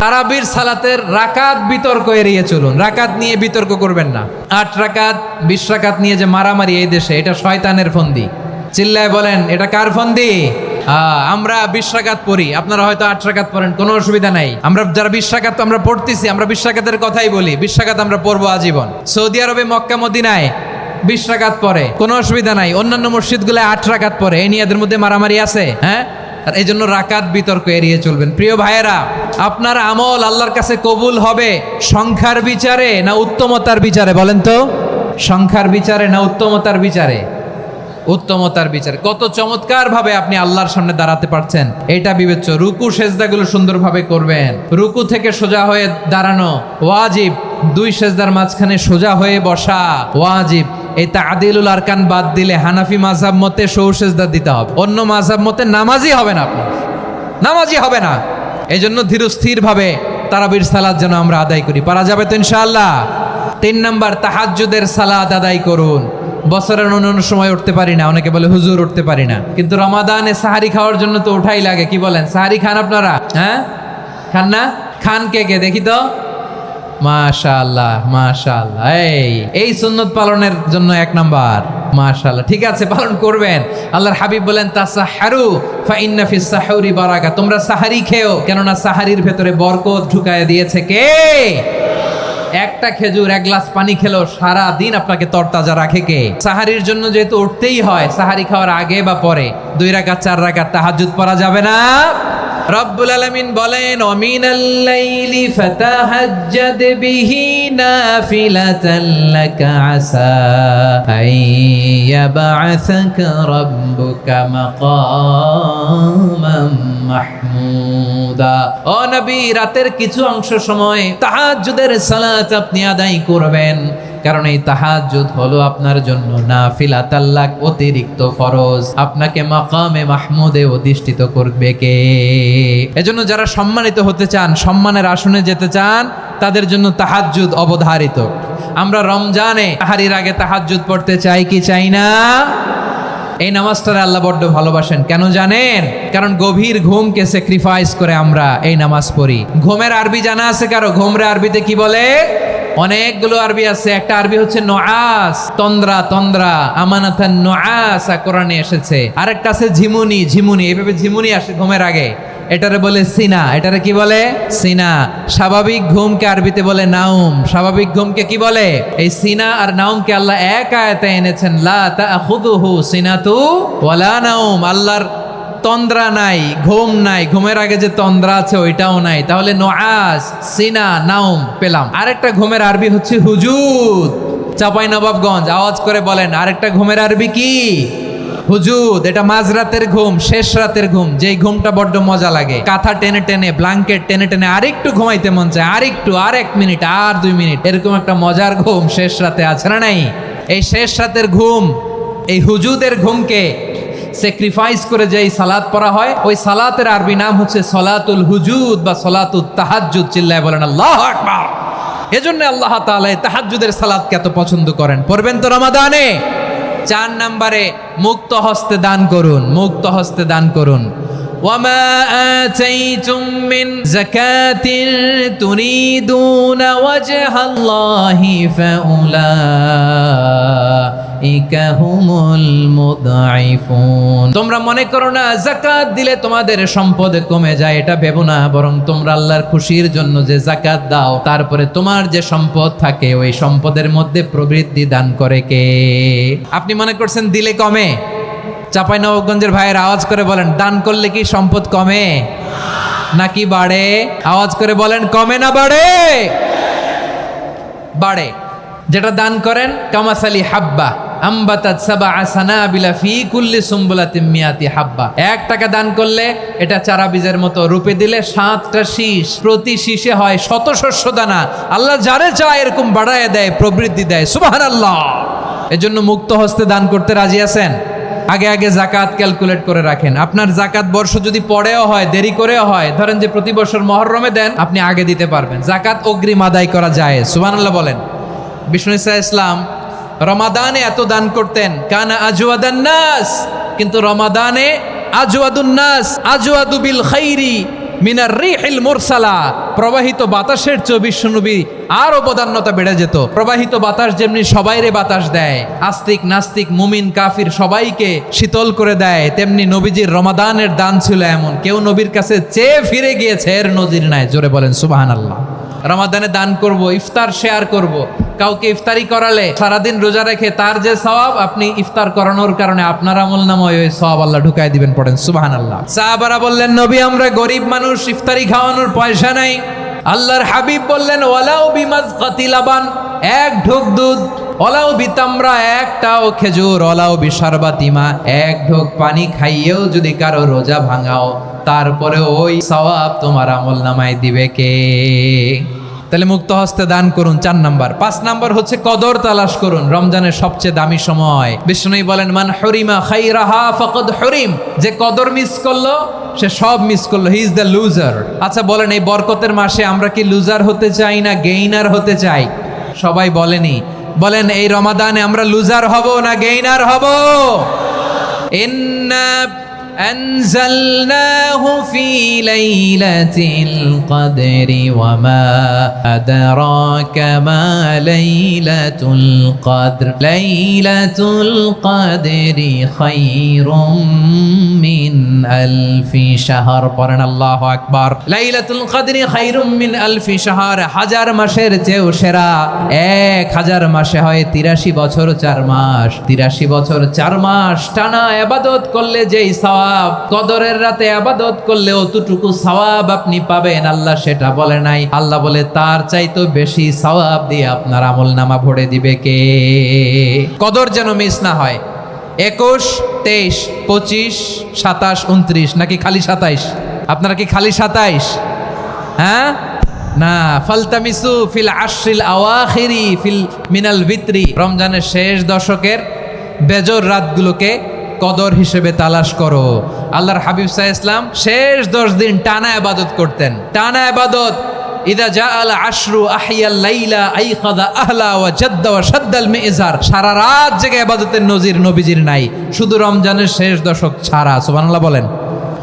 তারাবির সালাতের রাকাত বিতর্ক এড়িয়ে চলুন। রাকাত নিয়ে বিতর্ক করবেন না। 8 রাকাত 20 রাকাত নিয়ে যে মারামারি এই দেশে, এটা শয়তানের ফন্দি। চিল্লায় বলেন, এটা কার ফন্দি? আমরা 20 রাকাত পড়ি, আপনারা হয়তো 8 রাকাত পড়েন, কোনো অসুবিধা নাই। আমরা যারা 20 রাকাত আমরা পড়তেছি, আমরা 20 রাকাতের কথাই বলি। 20 রাকাত আমরা পড়বো আজীবন। সৌদি আরবে মক্কা মদিনায় 20 রাকাত পড়ে, কোনো অসুবিধা নাই। অন্যান্য মসজিদগুলো 8 রাকাত পড়ে। এই নিয়ে এদের মধ্যে মারামারি আছে? হ্যাঁ। আর এই জন্য রাকাত বিতর্ক এড়িয়ে চলবেন। প্রিয় ভাইয়েরা, আপনার আমল আল্লাহর কাছে কবুল হবে সংখ্যার বিচারে না উত্তমতার বিচারে? বলেন তো, সংখ্যার বিচারে না উত্তমতার বিচারে? উত্তমতার বিচারে। কত চমৎকার ভাবে আপনি আল্লাহর সামনে দাঁড়াতে পারছেন, এটা বিবেচ্য। রুকু সেজদাগুলো সুন্দরভাবে করবেন। রুকু থেকে সোজা হয়ে দাঁড়ানো ওয়াজিব। 2 সেজদার মাঝখানে সোজা হয়ে বসা ওয়াজিব। এই তা'দিলুল আরকান বাদ দিলে হানাফি মাযহাব মতে সৌ সেজদা দিতে হবে। অন্য মাযহাব মতে নামাজই হবে না, আপনার নামাজই হবে না। এই জন্য ধীরস্থির ভাবে তারাবির সালাত যেন আমরা আদায় করি। পারা যাবে তো ইনশাআল্লাহ? 3 নাম্বার, তাহাজ্জুদের সালাত আদায় করুন। বছরের অন্য সময় উঠতে পারি না, অনেকে বলে হুজুর উঠতে পারি না, কিন্তু রমাদানে সাহারি খাওয়ার জন্য তো ওঠাই লাগে। কি বলেন, সাহারি খান আপনারা? হ্যাঁ, খান না? খান কে কে দেখি তো? মাশাআল্লাহ মাশাআল্লাহ। এই সুন্নত পালনের জন্য 1 নাম্বার। মাশাআল্লাহ, ঠিক আছে, পালন করবেন। আল্লাহর হাবিব বলেন, তাসাহহারু ফা ইন্না ফিস সাহুরি বারাকা। তোমরা সাহারি খেও, কেননা সাহারির ভেতরে বরকত ঢুকায় দিয়েছে কে? একটা খেজুর, 1 গ্লাস পানি খেলো সারা দিন আপনাকে তরতাজা রাখে কে? সাহারির জন্য যেহেতু উঠতেই হয়, সাহারি খাওয়ার আগে বা পরে 2 রাকাত 4 রাকাত তাহাজ্জুদ পড়া যাবে না? রব্বুল আলামিন বলেন, ওয়ামিনাল লাইলি ফাতাহাজ্জাদ বিহি নাফিলাতান লাকা আসা আইয়াবআসাকা রাব্বুকা মাকামান মাহমুদা। ও নবী, রাতের কিছু অংশ সময় তাহাজ্জুদের সালাত আপনি আদায় করবেন, কারণ এই তাহাজ্জুদ হলো আপনার জন্য নাফিলাতাল লাক, অতিরিক্ত ফরজ। আপনাকে মাকামে মাহমুদে অধিষ্ঠিত করবে কে? এজন্য যারা সম্মানিত হতে চান, সম্মানের আসনে যেতে চান, তাদের জন্য তাহাজ্জুদ অবধারিত। আমরা রমজানে তাহারির আগে তাহাজ্জুদ পড়তে চাই কি চাই না? এই নামাজটারে আল্লাহ বড্ড ভালোবাসেন। কেন জানেন? কারণ গভীর ঘুমকে স্যাক্রিফাইস করে আমরা এই নামাজ পড়ি। ঘুমের আরবি জানা আছে কারো? ঘুমরে আরবিতে কি বলে? অনেকগুলো আরবি আছে। একটা আরবি হচ্ছে নুআস, তন্দ্রা তন্দ্রা, আমানাতান নুআসা কোরআনে এসেছে। আরেকটা আছে ঝিমুনি, ঝিমুনি, এইভাবে ঝিমুনি আসে ঘুমের আগে, এটারে বলে সিনা। এটারে কি বলে? সিনা। স্বাভাবিক ঘুমকে আরবিতে বলে নাউম। স্বাভাবিক ঘুমকে কি বলে? এই সিনা আর নাউমকে আল্লাহ এক আয়াতে এনেছেন, লা তাখুযুহু সিনাতু ওয়ালা নাউম। আল্লাহর তন্দ্রা নাই, ঘুম নাই। ঘুমের আগে যে তন্দ্রা আছে ওইটাও নাই। তাহলে নুআস, সিনা, নাউম পেলাম। আরেকটা ঘুমের আরবি হচ্ছে হুজুদ। চাঁপাইনবাবগঞ্জ আওয়াজ করে বলেন, আরেকটা ঘুমের আরবি কি? হুজুদ। এটা মাঝরাতের ঘুম, শেষ রাতের ঘুম, যেই ঘুমটা বড্ড মজা লাগে। কাঁথা টেনে টেনে, ব্ল্যাঙ্কেট টেনে টেনে আরেকটু ঘুমাইতে মন চায়, আরেকটু, আর 1 মিনিট, আর 2 মিনিট, এরকম একটা মজার ঘুম শেষ রাতে আছে না নাই? এই শেষ রাতের ঘুম, এই হুজুদের ঘুমকে স্যাক্রিফাইস করে যেই সালাত পড়া হয়, ওই সালাতের আরবি নাম হচ্ছে সলাতুল হুজুদ বা সলাতুত তাহাজ্জুদ। চিল্লায় বলেন আল্লাহু আকবার। এজন্য আল্লাহ তাআলা এই তাহাজ্জুদের সালাতকে এত পছন্দ করেন। পড়বেন তো রমাদানে? 4 নম্বরে, মুক্ত হস্তে দান করুন। মুক্ত হস্তে দান করুন। ওয়ামা আতাইতুম মিন যাকাতিন তুরিদুনা ওয়াজহাল্লাহি ফাউলাইকা হুমুল মুদঈফুন। তোমরা মনে করো না যাকাত দিলে তোমাদের সম্পদ কমে যায়, এটা ভেবো না। বরং তোমরা আল্লাহর খুশির জন্য যে যাকাত দাও, তারপরে তোমার যে সম্পদ থাকে ওই সম্পদের মধ্যে প্রবৃদ্ধি দান করে কে? আপনি মনে করছেন দিলে কমে? চাঁপাইনবাবগঞ্জের ভাইয়ের আওয়াজ করে বলেন, দান করলে কি সম্পদ কমে নাকি বাড়ে? আওয়াজ করে বলেন, কমে না বাড়ে? বাড়ে। যেটা দান করেন, কামাসালি হাব্বা আম্বাতাত সাবআ সানাবিলা ফি কুল্লি সুম্বুলাতিন মিয়াতি হাব্বা। 1 টাকা দান করলে এটা চারা বীজের মতো, রূপে দিলে 7টা শীষ, প্রতি শীষে হয় 100 শস্য দানা। আল্লাহ যারে চায় এরকম বাড়ায় দেয়, প্রবৃদ্ধি দেয়। সুবহানাল্লাহ। এজন্য মুক্ত হস্তে দান করতে রাজি আছেন? আগে আগে যাকাত ক্যালকুলেট করে রাখেন। আপনার যাকাত বর্ষ যদি পরেও হয়, দেরি করেও হয়, ধরেন যে প্রতি বছর মুহররমে দেন, আপনি আগে দিতে পারবেন। যাকাত অগ্রিম আদায় করা যায়। সুবহানাল্লাহ বলেন। বিষ্ণু ঈসা ইসলাম রমাদানে এত দান করতেন, কানা আজওয়াদান নাস, কিন্তু রমাদানে আজওয়াদুন নাস আজওয়াদু বিল খাইরি মিনার রিহিল মুরসালা, প্রবাহিত বাতাসের চেয়ে বিশ্বনবী আরো বদান্যতা বেড়ে যেত। প্রবাহিত বাতাস যেমনি সবাইরে বাতাস দেয়, আস্তিক নাস্তিক মুমিন কাফির সবাইকে শীতল করে দেয়, তেমনি নবীজির রমাদানের দান ছিল এমন, কেউ নবীর কাছে চেয়ে ফিরে গিয়েছে এর নজির নাই। জোরে বলেন সুবহানাল্লাহ। রমাদানে দান করব, ইফতার শেয়ার করব, কাউকে ইফতারি করালে সারাদিন রোজা রেখে তার যে সওয়াব, আপনি ইফতার করানোর কারণে আপনার আমলনামায় ওই সওয়াব আল্লাহ ঢুকায় দিবেন। পড়েন সুবহানাল্লাহ। সাহাবারা বললেন, নবী আমরা গরিব মানুষ, ইফতারি খাওয়ানোর পয়সা নাই। আল্লাহর হাবিব বললেন, ওয়ালাউ বিমাজকাতি লাবান, এক ঢোক দুধ, ওলাও বিতামরা, একটাও খেজুর, ওলাও বিশারবাতিমা, এক ঢোক পানি খাইয়েও যদি কারো রোজা ভাঙাও, তারপরে ওই সওয়াব তোমার আমলনামায় দিবে কে? তাহলে মুক্ত হস্তে দান করুন, 4 নাম্বার। 5 নাম্বার হচ্ছে কদর তালাশ করুন, রমজানের সবচেয়ে দামি সময়। বিষ্ণু বলেন, মান হরিমা খাইরাহা ফাকাদ হরিম, যে কদর মিস করলো সে সব মিস করলো, হি ইজ দ্য লুজার। আচ্ছা বলেন, এই বরকতের মাসে আমরা কি লুজার হতে চাই না গেইনার হতে চাই? সবাই বলেনি, বলেন এই রমাদানে আমরা লুজার হব না গেইনার হব? ইন্না আনজালনাহু ফি লাইলাতিল কদরি ওয়া মা আদরাকা মা লাইলাতুল কদর, লাইলাতুল কদরি খায়রুম মিন আলফি শাহর। পড়েন আল্লাহু আকবার। লাইলাতুল কদরি খায়রুম মিন আলফি শাহর, 1000 মাসের চেয়েও সেরা। 1000 মাসে হয় 83 বছর 4 মাস। 83 বছর 4 মাস টানা ইবাদত করলে যেই সওয়াব, কদরের রাতে ইবাদত করলে অতটুকু সওয়াব আপনি পাবেন, আল্লাহ সেটা বলে নাই। আল্লাহ বলে তার চাইতে বেশি সওয়াব দিয়ে আপনার আমলনামা ভরে দিবে কে? কদর যেন মিস না হয়। 21, 23, 25, 27, 29 নাকি খালি 27? আপনারা কি খালি 27? হ্যাঁ না, ফালতামিসু ফিল আশরিল আওয়াখিরি ফিল মিনাল ভিতরি, রমজানের শেষ দশকের বেজর রাতগুলোকে কদর হিসেবে তালাশ করো। আল্লাহর হাবিব সাল্লাল্লাহু আলাইহি ওয়াসাল্লাম শেষ 10 দিন টানা ইবাদত করতেন, টানা ইবাদত। ইদা জাআল আশরু আহিয়াল লাইলা আইখাযা আহলা ওয়া জাদ্দা ওয়া শাদ্দাল মিজার, সারা রাত জেগে ইবাদতের নজির নবীজির নাই, শুধু রমজানের শেষ দশক ছাড়া। সুবহানাল্লাহ বলেন।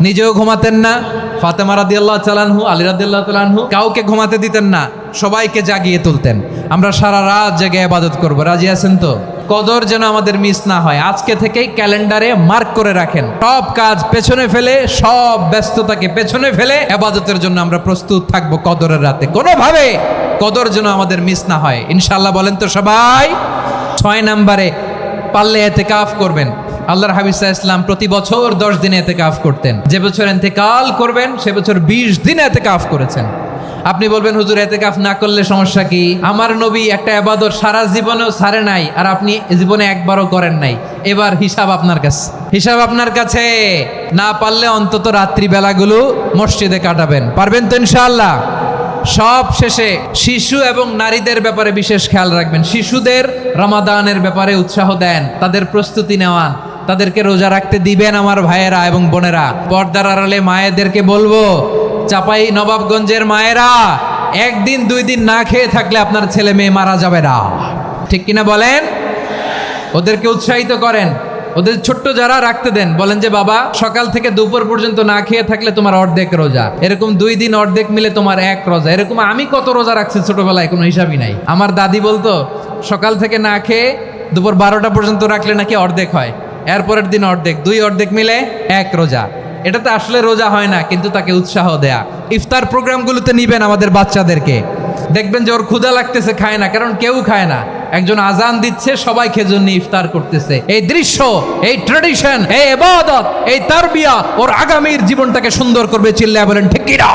নিজেও ঘুমাতেন না, ফাতেমা রাদিয়াল্লাহু তাআলা আনহু, আলী রাদিয়াল্লাহু তাআলা আনহু কাউকে ঘুমাতে দিতেন না, সবাইকে জাগিয়ে তুলতেন। আমরা সারা রাত জেগে ইবাদত করব, রাজি আছেন তো? কদর যেন আমাদের মিস না হয়। আজকে থেকেই ক্যালেন্ডারে মার্ক করে রাখেন, সব কাজ পেছনে ফেলে, সব ব্যস্ততাকে পেছনে ফেলে ইবাদতের জন্য আমরা প্রস্তুত থাকবো কদরের রাতে। কোনোভাবে কদর যেন আমাদের মিস না হয়, ইনশাআল্লাহ। বলেন তো সবাই। 6 নম্বরে পারলে ইতিকাফ করবেন। আল্লাহর হাবিব সাল্লাল্লাহু আলাইহি ওয়াসাল্লাম প্রতি বছর 10 দিন ইতিকাফ করতেন। যে বছর ইন্তেকাল করবেন সে বছর 20 দিন ইতিকাফ করেছেন। আপনি বলবেন, হুজুর ইতিকাফ না করলে সমস্যা কি? আমার নবী একটা ইবাদত সারা জীবনেও ছাড়ে নাই, আর আপনি জীবনে একবারও করেন নাই। এবার হিসাব আপনার কাছে, হিসাব আপনার কাছে। না পারলে অন্তত রাত্রি বেলাগুলো মসজিদে কাটাবেন, পারবেন তো ইনশাআল্লাহ? সব শেষে শিশু এবং নারীদের ব্যাপারে বিশেষ খেয়াল রাখবেন। শিশুদের রমাদানের ব্যাপারে উৎসাহ দেন, তাদের প্রস্তুতি নেওয়ান, তাদেরকে রোজা রাখতে দিবেন। আমার ভাইয়েরা এবং বোনেরা, পর্দার আড়ালে মায়েদেরকে বলবো, চাপাই নবাবগঞ্জের মায়েরা, 1 দিন 2 দিন না খেয়ে থাকলে আপনার ছেলে মেয়ে মারা যাবে না, ঠিক কিনা বলেন? ওদেরকে উৎসাহিত করেন, ওদের ছোট্ট যারা রাখতে দেন, বলেন যে বাবা সকাল থেকে দুপুর পর্যন্ত না খেয়ে থাকলে তোমার অর্ধেক রোজা, এরকম 2 দিন অর্ধেক মিলে তোমার 1 রোজা। এরকম আমি কত রোজা রাখছি ছোটবেলায় কোনো হিসাবই নাই। আমার দাদি বলতো সকাল থেকে না খেয়ে দুপুর 12টা পর্যন্ত রাখলে নাকি অর্ধেক হয়, এরপরের দিন অর্ধেক, 2 অর্ধেক মিলে 1 রোজা। এটাতে আসলে রোজা হয় না, কিন্তু তাকে উৎসাহ দেয়া। ইফতার প্রোগ্রামগুলোতে নিবেন আমাদের বাচ্চাদেরকে, দেখবেন যে ওর ক্ষুধা লাগতেছে, খায় না, কারণ কেউ খায় না। একজন আজান দিচ্ছে, সবাই খেজুর নিয়ে ইফতার করতেছে। এই দৃশ্য, এই ট্র্যাডিশন, এই ইবাদত, এই তারবিয়া ওর আগামীর জীবনটাকে সুন্দর করবে। চিল্লায়া বলেন ঠিক কি না?